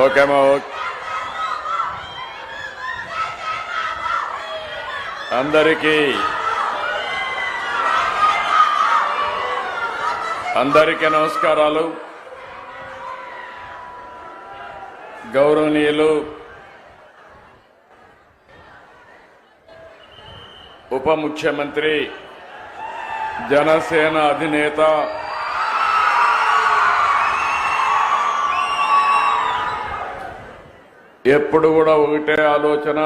Okay అందరికీ నమస్కారాలు. గౌరవనీయులు ఉప ముఖ్యమంత్రి జనసేన అధినేత ఎప్పుడు కూడా ఒకటే ఆలోచన,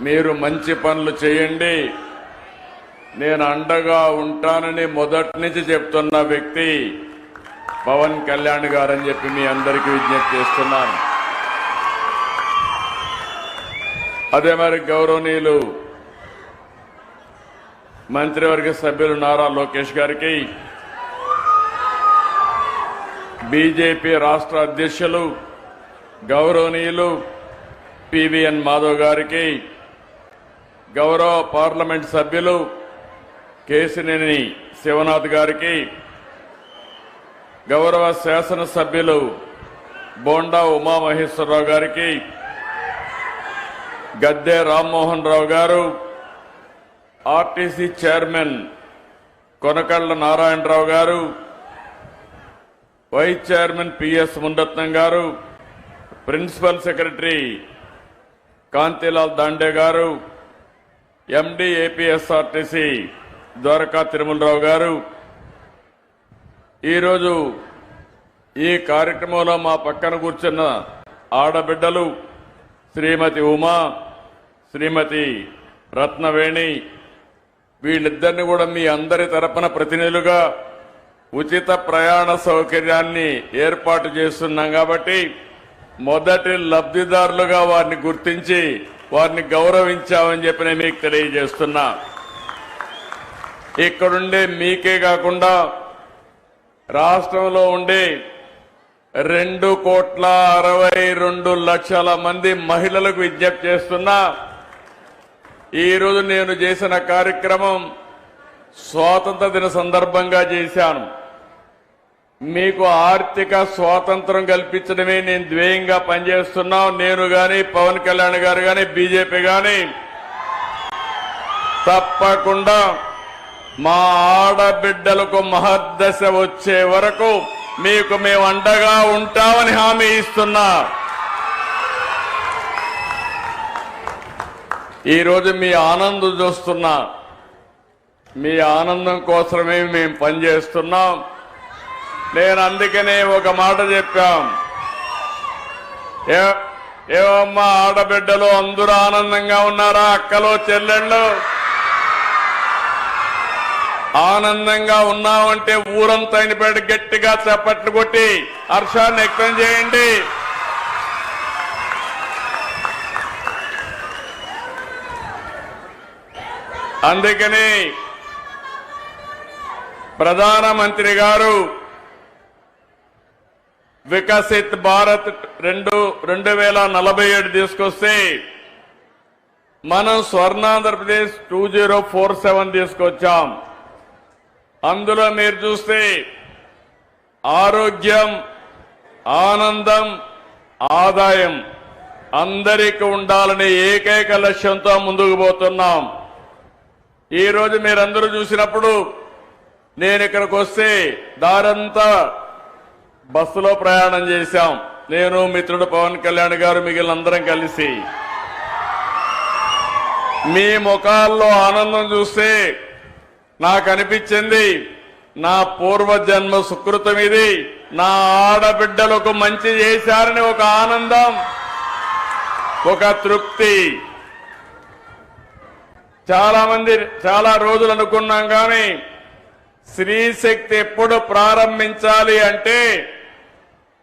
మీరు మంచి పనులు చేయండి, నేను అండగా ఉంటానని మొదటి నుంచి చెప్తున్న వ్యక్తి పవన్ కళ్యాణ్ గారని చెప్పి మీ అందరికీ విజ్ఞప్తి చేస్తున్నాను. అదే మరి గౌరవనీయులు మంత్రివర్గ సభ్యులు నారా లోకేష్ గారికి, బీజేపీ రాష్ట్ర అధ్యక్షులు గౌరవనీయులు పివిఎన్ మాధవ్ గారికి, గౌరవ పార్లమెంట్ సభ్యులు కేశినేని శివనాథ్ గారికి, గౌరవ శాసనసభ్యులు బోండా ఉమామహేశ్వరరావు గారికి, గద్దె రామ్మోహన్ రావు గారు, ఆర్టీసీ చైర్మన్ కొనకళ్ళ నారాయణరావు గారు, వైస్ చైర్మన్ పిఎస్ మునరత్నం గారు, ప్రిన్సిపల్ సెక్రటరీ కాంతిలాల్ దాండే గారు, ఎండి ఏపీఎస్ఆర్టీసీ ద్వారకా తిరుమలరావు గారు, ఈరోజు ఈ కార్యక్రమంలో మా పక్కన కూర్చున్న ఆడబిడ్డలు శ్రీమతి ఉమా, శ్రీమతి రత్నవేణి, వీళ్ళిద్దరిని కూడా మీ అందరి తరపున ప్రతినిధులుగా ఉచిత ప్రయాణ సౌకర్యాన్ని ఏర్పాటు చేస్తున్నాం. కాబట్టి మొదటి లబ్ధిదారులుగా వారిని గుర్తించి వారిని గౌరవించామని చెప్పి నేను మీకు తెలియజేస్తున్నా. ఇక్కడుండే మీకే కాకుండా రాష్ట్రంలో ఉండే 2,62,00,000 మంది మహిళలకు విజ్ఞప్తి చేస్తున్నా. ఈరోజు నేను చేసిన కార్యక్రమం స్వాతంత్ర దిన సందర్భంగా చేశాను. మీకు ఆర్థిక స్వాతంత్రం కల్పించడమే నేను ధ్యేయంగా పనిచేస్తున్నా. నేను గాని పవన్ కళ్యాణ్ గారు గాని బీజేపీ గాని తప్పకుండా మా ఆడబిడ్డలకు మహర్దశ వచ్చే వరకు మీకు మేము అండగా ఉంటామని హామీ ఇస్తున్నా. ఈరోజు మీ ఆనందం చూస్తున్నా. మీ ఆనందం కోసమే మేము పనిచేస్తున్నాం. నేను అందుకనే ఒక మాట చెప్పాం, ఏమమ్మా ఆడబిడ్డలు అందరూ ఆనందంగా ఉన్నారా? అక్కలు చెల్లెళ్ళు ఆనందంగా ఉన్నామంటే ఊరంతా అయినపేట గట్టిగా చప్పట్లు కొట్టి హర్షాన్ని వ్యక్తం చేయండి. అందుకని ప్రధానమంత్రి గారు వికసిత్ భారత్ 2047 తీసుకొస్తే మనం స్వర్ణాంధ్రప్రదేశ్ 2047 తీసుకొచ్చాం. అందులో మీరు చూస్తే ఆరోగ్యం, ఆనందం, ఆదాయం అందరికీ ఉండాలనే ఏకైక లక్ష్యంతో ముందుకు పోతున్నాం. ఈరోజు మీరందరూ చూసినప్పుడు నేను ఇక్కడికి వస్తే దారంతా బస్సులో ప్రయాణం చేశాం. నేను మిత్రుడు పవన్ కళ్యాణ్ గారు మిగిలినందరం కలిసి. మీ ముఖాల్లో ఆనందం చూస్తే నాకు అనిపించింది నా పూర్వజన్మ సుకృతం ఇది. నా ఆడబిడ్డలకు మంచి చేశారని ఒక ఆనందం, ఒక తృప్తి. చాలా రోజులు అనుకున్నాం కానీ స్త్రీ శక్తి ఎప్పుడు ప్రారంభించాలి అంటే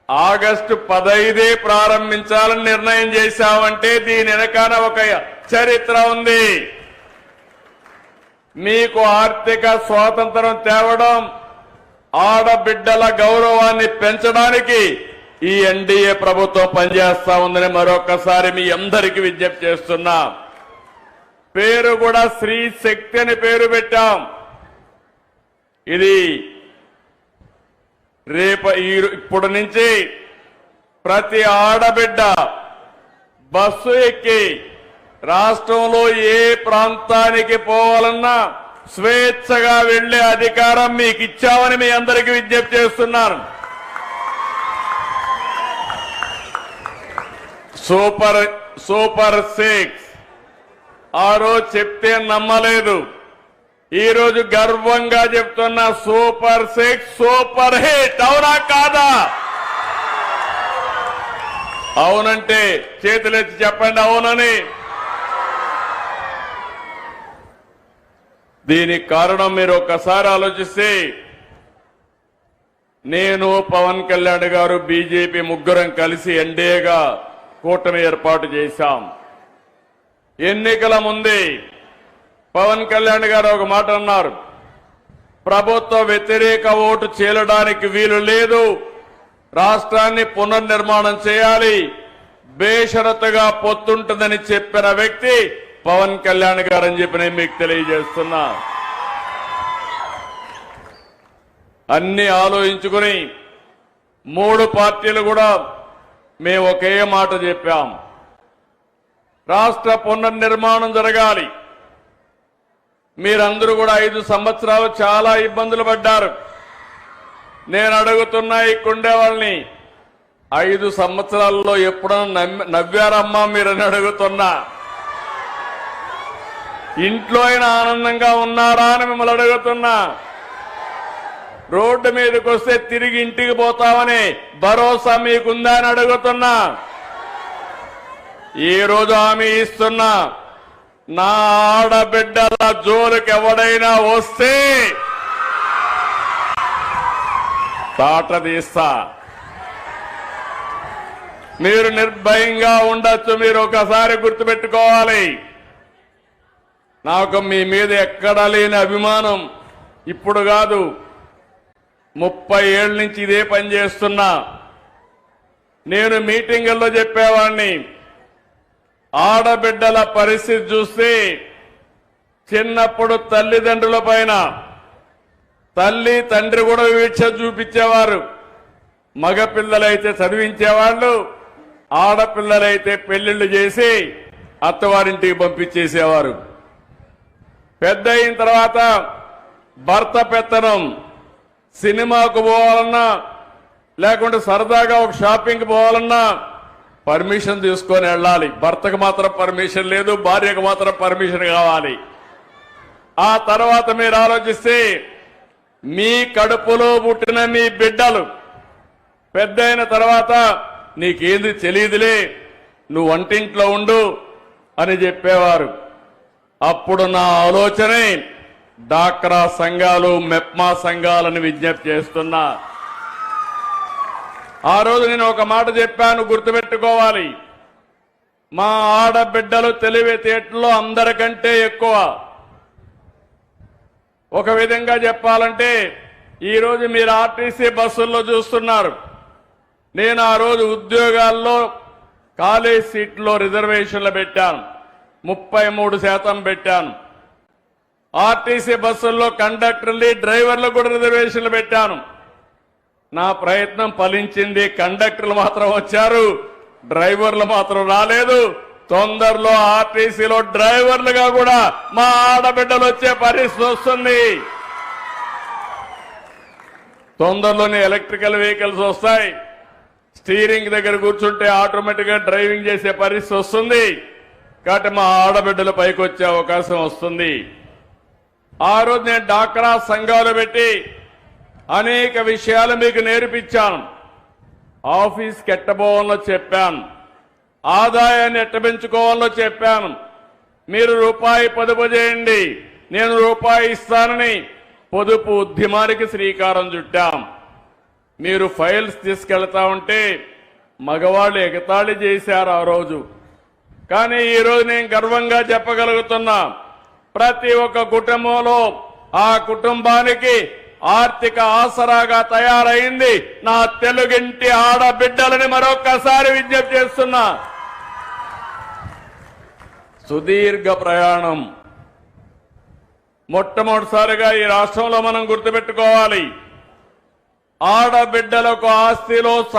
ఆగస్టు 15 ప్రారంభించాలని నిర్ణయం చేశామంటే దీని వెనకాల ఒక చరిత్ర ఉంది. మీకు ఆర్థిక స్వాతంత్రం తేవడం, ఆడబిడ్డల గౌరవాన్ని పెంచడానికి ఈ ఎన్డీఏ ప్రభుత్వం పనిచేస్తా ఉందని మరొకసారి మీ అందరికీ విజ్ఞప్తి చేస్తున్నా. పేరు కూడా స్త్రీ శక్తి అని పేరు పెట్టాం. ఇది ఇప్పుడు నుంచి ప్రతి ఆడబిడ్డ బస్సు ఎక్కి రాష్ట్రంలో ఏ ప్రాంతానికి పోవాలన్నా స్వేచ్ఛగా వెళ్లే అధికారం మీకు ఇచ్చామని మీ అందరికీ విజ్ఞప్తి చేస్తున్నాను. సూపర్ 6 ఆ రోజు చెప్తే నమ్మలేదు. ఈ రోజు గర్వంగా చెప్తున్నా సూపర్ 6 సూపర్ హిట్. అవునా కాదా? అవునంటే చేతులెత్తి చెప్పండి అవునని. దీనికి కారణం మీరు ఒక్కసారి ఆలోచిస్తే, నేను పవన్ కళ్యాణ్ గారు బీజేపీ ముగ్గురం కలిసి ఎన్డీఏగా కూటమి ఏర్పాటు చేశాం. ఎన్నికల ముందే పవన్ కళ్యాణ్ గారు ఒక మాట అన్నారు, ప్రభుత్వ వ్యతిరేక ఓటు చీలడానికి వీలు లేదు, రాష్ట్రాన్ని పునర్నిర్మాణం చేయాలి, బేషరతుగా పొత్తుంటుందని చెప్పిన వ్యక్తి పవన్ కళ్యాణ్ గారు అని చెప్పి నేను మీకు తెలియజేస్తున్నా. అన్ని ఆలోచించుకుని 3 పార్టీలు కూడా మేము ఒకే మాట చెప్పాం, రాష్ట్ర పునర్నిర్మాణం జరగాలి. మీరందరూ కూడా 5 సంవత్సరాలు చాలా ఇబ్బందులు పడ్డారు. నేను అడుగుతున్నా ఇక్కడుండే వాళ్ళని, 5 సంవత్సరాల్లో ఎప్పుడన్నా నవ్వారమ్మా మీరని అడుగుతున్నా. ఇంట్లో అయినా ఆనందంగా ఉన్నారా అని మిమ్మల్ని అడుగుతున్నా. రోడ్డు మీదకి వస్తే తిరిగి ఇంటికి పోతామని భరోసా మీకుందా అని అడుగుతున్నా. ఈ రోజు హామీ ఇస్తున్నా, నా ఆడబిడ్డల జోలికి ఎవడైనా వస్తే తాట తీస్తా. మీరు నిర్భయంగా ఉండొచ్చు. మీరు ఒకసారి గుర్తుపెట్టుకోవాలి, నాకు మీ మీద ఎక్కడా లేని అభిమానం ఇప్పుడు కాదు, 30 ఏళ్ల నుంచి ఇదే పని చేస్తున్నా. నేను మీటింగుల్లో చెప్పేవాడిని, ఆడబిడ్డల పరిస్థితి చూస్తే చిన్నప్పుడు తల్లిదండ్రుల పైన తల్లి తండ్రి కూడా వీక్ష చూపించేవారు. మగపిల్లలైతే చదివించేవాళ్ళు, ఆడపిల్లలైతే పెళ్లిళ్లు చేసి అత్తవారింటికి పంపించేసేవారు. పెద్ద అయిన తర్వాత భర్త పెత్తనం, సినిమాకు పోవాలన్నా లేకుంటే సరదాగా ఒక షాపింగ్కి పోవాలన్నా పర్మిషన్ తీసుకొని వెళ్ళాలి. భర్తకు మాత్రం పర్మిషన్ లేదు, భార్యకు మాత్రం పర్మిషన్ కావాలి. ఆ తర్వాత మీరు ఆలోచిస్తే, మీ కడుపులో పుట్టిన మీ బిడ్డలు పెద్ద అయిన తర్వాత నీకేంది తెలియదులే, నువ్వు వంటింట్లో ఉండు అని చెప్పేవారు. అప్పుడు నా ఆలోచనే డాక్రా సంఘాలు, మెప్మా సంఘాలను విజ్ఞప్తి చేస్తున్నా. ఆ రోజు నేను ఒక మాట చెప్పాను, గుర్తుపెట్టుకోవాలి, మా ఆడబిడ్డలు తెలివితేటల్లో అందరికంటే ఎక్కువ. ఒక విధంగా చెప్పాలంటే, ఈరోజు మీరు ఆర్టీసీ బస్సుల్లో చూస్తున్నారు, నేను ఆ రోజు ఉద్యోగాల్లో కాలేజ్ సీట్లో రిజర్వేషన్లు పెట్టాను, 33% పెట్టాను. ఆర్టీసీ బస్సుల్లో కండక్టర్లు, డ్రైవర్లు కూడా రిజర్వేషన్లు పెట్టాను. నా ప్రయత్నం ఫలించింది. కండక్టర్లు మాత్రం వచ్చారు, డ్రైవర్లు మాత్రం రాలేదు. తొందరలో ఆర్టీసీలో డ్రైవర్లుగా కూడా మా ఆడబిడ్డలు వచ్చే పరిస్థితి వస్తుంది. తొందరలోనే ఎలక్ట్రికల్ వెహికల్స్ వస్తాయి. స్టీరింగ్ దగ్గర కూర్చుంటే ఆటోమేటిక్ గా డ్రైవింగ్ చేసే పరిస్థితి వస్తుంది. కాబట్టి మా ఆడబిడ్డలు పైకి వచ్చే అవకాశం వస్తుంది. ఆ రోజు నేను డాక్రా సంఘాలు పెట్టి అనేక విషయాలు మీకు నేర్పించాను. ఆఫీస్కి ఎట్టబోవాలో చెప్పాను, ఆదాయాన్ని ఎట్ట పెంచుకోవాలో చెప్పాను. మీరు రూపాయి పొదుపు చేయండి, నేను రూపాయి ఇస్తానని పొదుపు ఉద్యమానికి శ్రీకారం చుట్టాం. మీరు ఫైల్స్ తీసుకెళ్తా ఉంటే మగవాళ్ళు ఎగతాళి చేశారు ఆ రోజు. కానీ ఈరోజు నేను గర్వంగా చెప్పగలుగుతున్నా, ప్రతి ఒక్క కుటుంబంలో ఆ కుటుంబానికి ఆర్థిక ఆసరాగా తయారైంది నా తెలుగింటి ఆడబిడ్డలని మరొక్కసారి విజ్ఞప్తి చేస్తున్నా. సుదీర్ఘ ప్రయాణం. మొట్టమొదటిసారిగా ఈ రాష్ట్రంలో మనం గుర్తుపెట్టుకోవాలి, ఆడబిడ్డలకు ఆస్తిలో